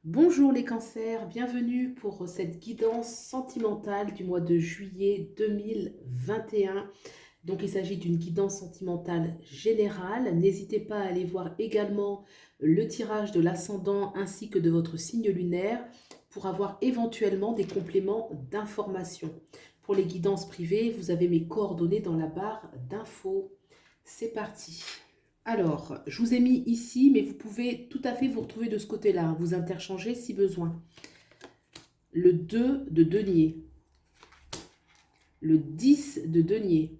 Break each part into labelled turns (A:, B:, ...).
A: Bonjour les cancers, bienvenue pour cette guidance sentimentale du mois de juillet 2021. Donc il s'agit d'une guidance sentimentale générale. N'hésitez pas à aller voir également le tirage de l'ascendant ainsi que de votre signe lunaire pour avoir éventuellement des compléments d'information. Pour les guidances privées, vous avez mes coordonnées dans la barre d'infos. C'est parti. Alors, je vous ai mis ici, mais vous pouvez tout à fait vous retrouver de ce côté-là, hein, vous interchanger si besoin. Le 2 de denier, le 10 de denier,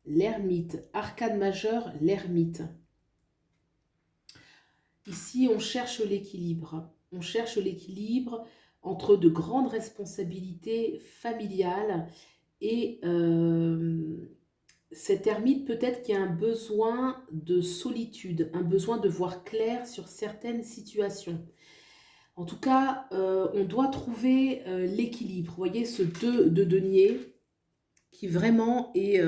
A: l'ermite, arcane majeur, l'ermite. Ici, on cherche l'équilibre. On cherche l'équilibre entre de grandes responsabilités familiales et cet ermite peut-être qui a un besoin de solitude, un besoin de voir clair sur certaines situations. En tout cas, on doit trouver l'équilibre. Vous voyez ce 2 de denier qui vraiment est...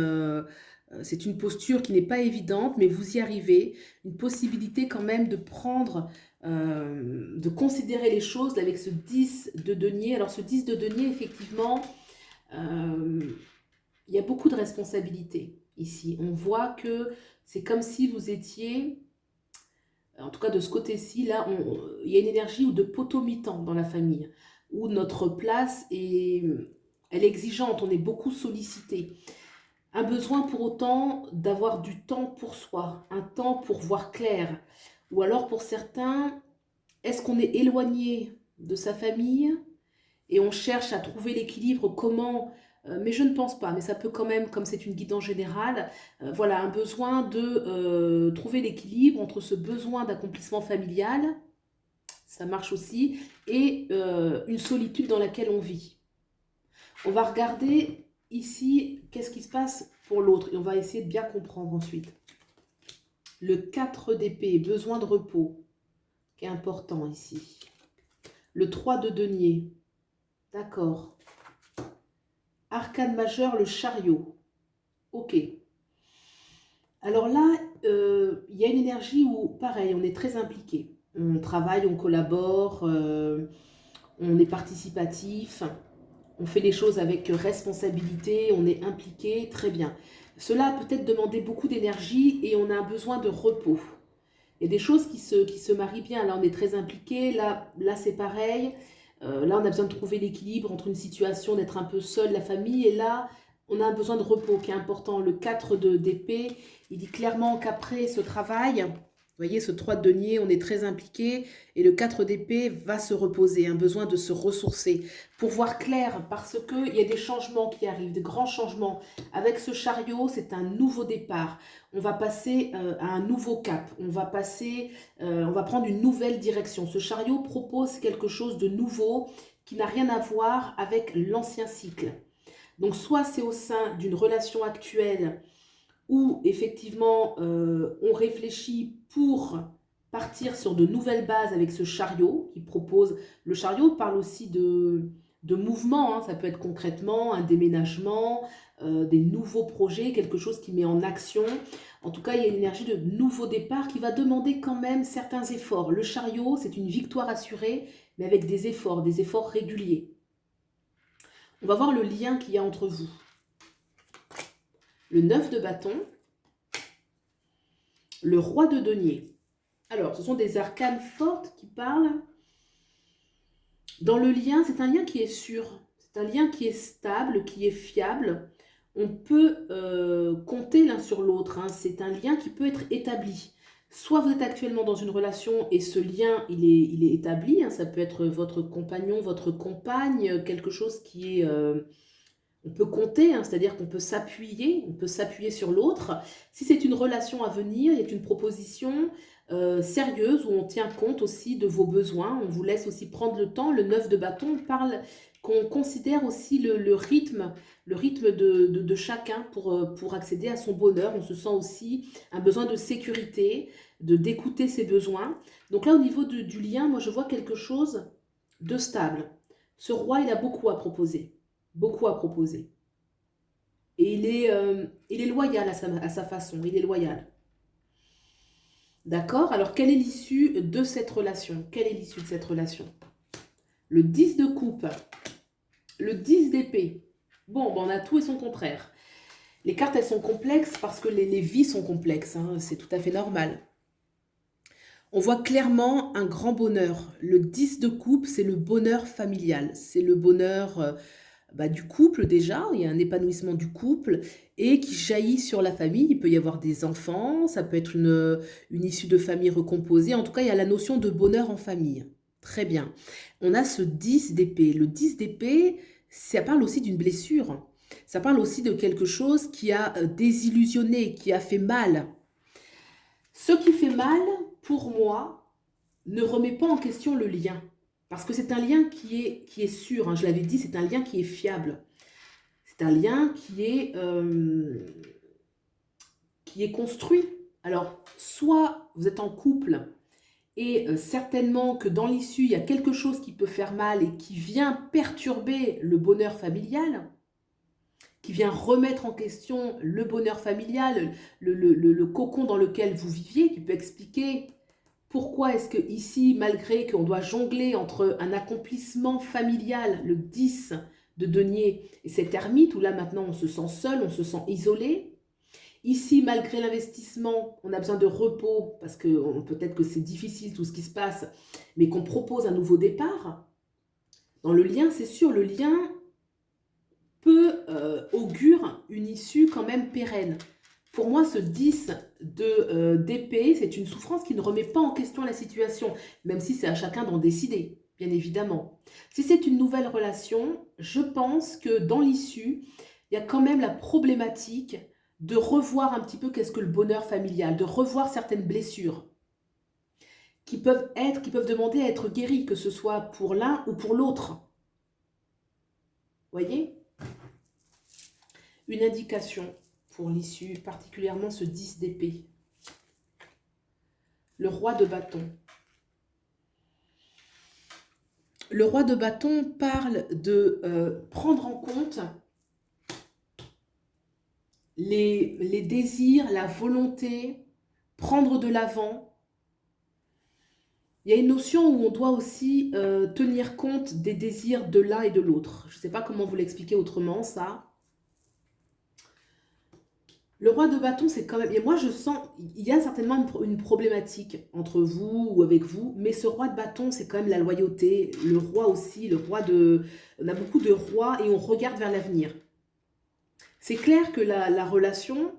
A: c'est une posture qui n'est pas évidente, mais vous y arrivez. Une possibilité quand même de prendre, de considérer les choses avec ce 10 de denier. Alors ce 10 de denier, effectivement, euh, il y a beaucoup de responsabilités ici. On voit que c'est comme si vous étiez, en tout cas de ce côté-ci, là, il y a une énergie de potomitan dans la famille, où notre place est, elle est exigeante, on est beaucoup sollicité. Un besoin pour autant d'avoir du temps pour soi, un temps pour voir clair. Ou alors pour certains, est-ce qu'on est éloigné de sa famille et on cherche à trouver l'équilibre, comment, mais je ne pense pas, mais ça peut quand même, comme c'est une guidance générale, voilà, un besoin de trouver l'équilibre entre ce besoin d'accomplissement familial, ça marche aussi, et une solitude dans laquelle on vit. On va regarder ici qu'est-ce qui se passe pour l'autre, et on va essayer de bien comprendre ensuite. Le 4 d'épée, besoin de repos, qui est important ici. Le 3 de denier, d'accord. Arcane majeur, le chariot. Ok. Alors là, il y a une énergie où, pareil, on est très impliqué. On travaille, on collabore, on est participatif, on fait les choses avec responsabilité, on est impliqué, très bien. Cela a peut-être demandé beaucoup d'énergie et on a un besoin de repos. Il y a des choses qui se marient bien. Là, on est très impliqué. Là c'est pareil. Là, on a besoin de trouver l'équilibre entre une situation d'être un peu seul, la famille, et là, on a un besoin de repos qui est important. Le 4 d'épée, il dit clairement qu'après ce travail, vous voyez, ce 3 de denier, on est très impliqué, et le 4 d'épée va se reposer, un besoin de se ressourcer, pour voir clair, parce qu'il y a des changements qui arrivent, des grands changements. Avec ce chariot, c'est un nouveau départ. On va passer à un nouveau cap, on va prendre une nouvelle direction. Ce chariot propose quelque chose de nouveau qui n'a rien à voir avec l'ancien cycle. Donc soit c'est au sein d'une relation actuelle où effectivement on réfléchit pour partir sur de nouvelles bases avec ce chariot qui propose. Le chariot parle aussi de mouvement, hein. Ça peut être concrètement un déménagement, des nouveaux projets, quelque chose qui met en action. En tout cas, il y a une énergie de nouveau départ qui va demander quand même certains efforts. Le chariot, c'est une victoire assurée, mais avec des efforts réguliers. On va voir le lien qu'il y a entre vous. Le 9 de bâton, le roi de denier. Alors, ce sont des arcanes fortes qui parlent. Dans le lien, c'est un lien qui est sûr, c'est un lien qui est stable, qui est fiable. On peut compter l'un sur l'autre, hein. C'est un lien qui peut être établi. Soit vous êtes actuellement dans une relation et ce lien, il est établi, hein. Ça peut être votre compagnon, votre compagne, quelque chose qui est... on peut compter, hein, c'est-à-dire qu'on peut s'appuyer sur l'autre. Si c'est une relation à venir, il y a une proposition sérieuse où on tient compte aussi de vos besoins, on vous laisse aussi prendre le temps. Le 9 de bâton parle qu'on considère aussi le rythme de chacun pour accéder à son bonheur. On se sent aussi un besoin de sécurité, d'écouter ses besoins. Donc là, au niveau du lien, moi je vois quelque chose de stable. Ce roi, il a beaucoup à proposer. Beaucoup à proposer. Et il est loyal à sa façon, il est loyal. D'accord? Alors, quelle est l'issue de cette relation? Quelle est l'issue de cette relation? Le 10 de coupe, le 10 d'épée. Bon, ben, on a tout et son contraire. Les cartes, elles sont complexes parce que les vies sont complexes, hein, c'est tout à fait normal. On voit clairement un grand bonheur. Le 10 de coupe, c'est le bonheur familial. C'est le bonheur du couple déjà, il y a un épanouissement du couple et qui jaillit sur la famille. Il peut y avoir des enfants, ça peut être une issue de famille recomposée. En tout cas, il y a la notion de bonheur en famille. Très bien. On a ce 10 d'épée. Le 10 d'épée, ça parle aussi d'une blessure. Ça parle aussi de quelque chose qui a désillusionné, qui a fait mal. Ce qui fait mal, pour moi, ne remet pas en question le lien. Parce que c'est un lien qui est sûr, hein, je l'avais dit, c'est un lien qui est fiable. C'est un lien qui est construit. Alors, soit vous êtes en couple et certainement que dans l'issue, il y a quelque chose qui peut faire mal et qui vient perturber le bonheur familial, qui vient remettre en question le bonheur familial, le cocon dans lequel vous viviez, qui peut expliquer pourquoi est-ce que ici, malgré qu'on doit jongler entre un accomplissement familial, le 10 de denier, et cet ermite, où là maintenant on se sent seul, on se sent isolé. Ici, malgré l'investissement, on a besoin de repos, parce que peut-être que c'est difficile tout ce qui se passe, mais qu'on propose un nouveau départ. Dans le lien, c'est sûr, le lien peut augure une issue quand même pérenne. Pour moi, ce 10 d'épée, c'est une souffrance qui ne remet pas en question la situation, même si c'est à chacun d'en décider, bien évidemment. Si c'est une nouvelle relation, je pense que dans l'issue, il y a quand même la problématique de revoir un petit peu qu'est-ce que le bonheur familial, de revoir certaines blessures qui peuvent demander à être guéries, que ce soit pour l'un ou pour l'autre. Voyez? Une indication pour l'issue, particulièrement ce 10 d'épée. Le roi de bâton. Le roi de bâton parle de prendre en compte les désirs, la volonté, prendre de l'avant. Il y a une notion où on doit aussi tenir compte des désirs de l'un et de l'autre. Je ne sais pas comment vous l'expliquer autrement, ça. Le roi de bâton, c'est quand même... Et moi, je sens... Il y a certainement une problématique entre vous ou avec vous, mais ce roi de bâton, c'est quand même la loyauté. Le roi aussi, le roi de... On a beaucoup de rois et on regarde vers l'avenir. C'est clair que la relation,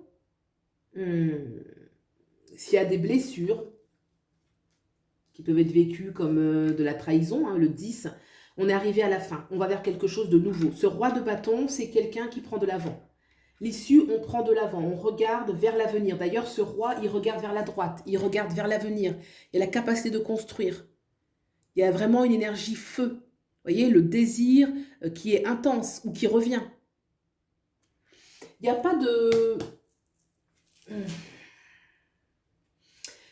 A: s'il y a des blessures qui peuvent être vécues comme de la trahison, hein, le 10, on est arrivé à la fin. On va vers quelque chose de nouveau. Ce roi de bâton, c'est quelqu'un qui prend de l'avant. L'issue, on prend de l'avant, on regarde vers l'avenir. D'ailleurs, ce roi, il regarde vers la droite, il regarde vers l'avenir. Il a la capacité de construire. Il y a vraiment une énergie feu. Vous voyez, le désir qui est intense ou qui revient. Il n'y a pas de...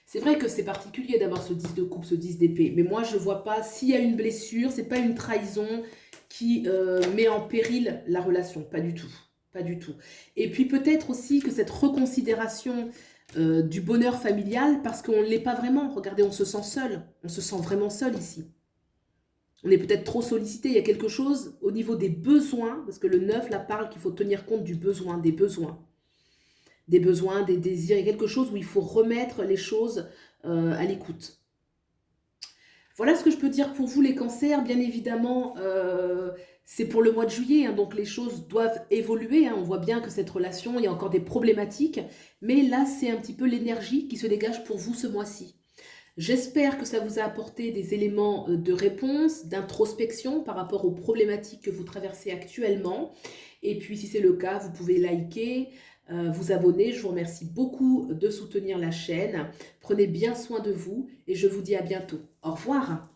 A: C'est vrai que c'est particulier d'avoir ce 10 de coupe, ce 10 d'épée. Mais moi, je ne vois pas, s'il y a une blessure, ce n'est pas une trahison qui met en péril la relation. Pas du tout. Pas du tout. Et puis peut-être aussi que cette reconsidération du bonheur familial, parce qu'on ne l'est pas vraiment. Regardez, on se sent seul. On se sent vraiment seul ici. On est peut-être trop sollicité. Il y a quelque chose au niveau des besoins, parce que le 9, là, parle qu'il faut tenir compte du besoin, des besoins. Des besoins, des désirs. Il y a quelque chose où il faut remettre les choses à l'écoute. Voilà ce que je peux dire pour vous, les cancers. Bien évidemment, c'est pour le mois de juillet, hein, donc les choses doivent évoluer. Hein. On voit bien que cette relation, il y a encore des problématiques. Mais là, c'est un petit peu l'énergie qui se dégage pour vous ce mois-ci. J'espère que ça vous a apporté des éléments de réponse, d'introspection par rapport aux problématiques que vous traversez actuellement. Et puis, si c'est le cas, vous pouvez liker, vous abonner. Je vous remercie beaucoup de soutenir la chaîne. Prenez bien soin de vous et je vous dis à bientôt. Au revoir.